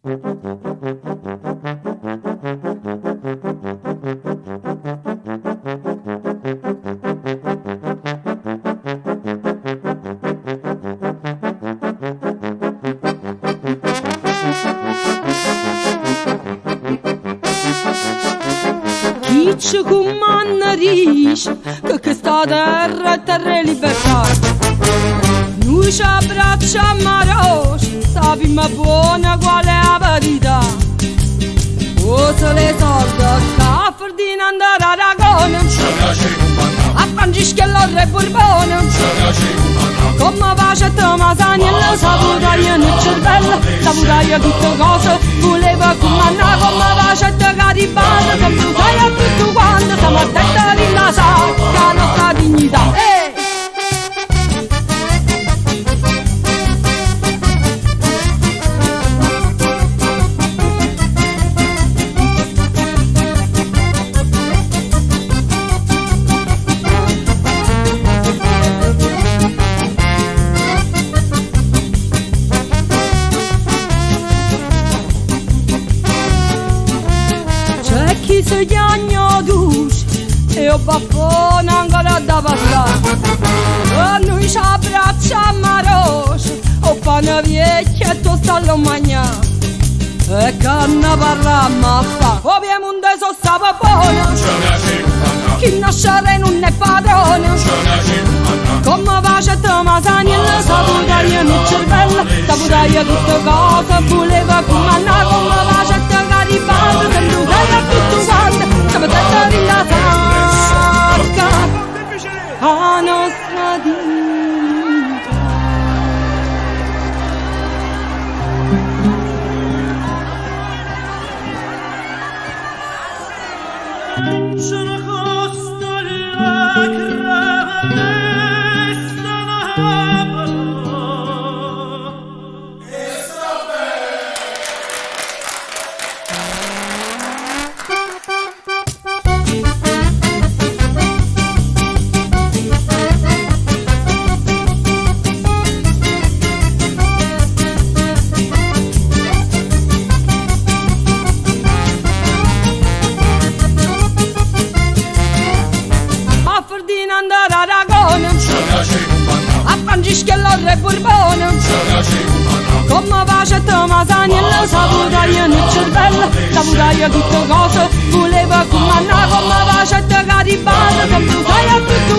Chi ci comanda dice che questa terra è terra e libertà. Noi ci abbracciamo a rosa, sappiamo buona qual è la verità. O se le soldi a Ferdinando Aragona, a Francischello Re Borbone, come facete Masaniello, saputaia nel cervello, saputaia tutte cose, voleva comandare come facete Garibaldi, saputaia tutto quanto, siamo attenti di la sacca, la nostra dignità. Chi si chiama duce e un baffone ancora da passare. E noi ci abbracciamo a rosa, o pane vecchio e tu stallo mangiare. E che ne parliamo a fa, o piemonte so stava buona, chi nascere non è padrone. Come facete Masaniello, saputaia nel cervello, saputaia tutte cose, voleva comandare come facete Garibaldi, saputaia tutto quanto, siamo attenti di la sacca, la nostra dignità. Sono costa la crava. Aragona, a Francischello Re Borbone, come facete Masaniello, saputaia nel cervello, saputaia tutte cose, voleva comandare come facete Garibaldi, saputaia tutte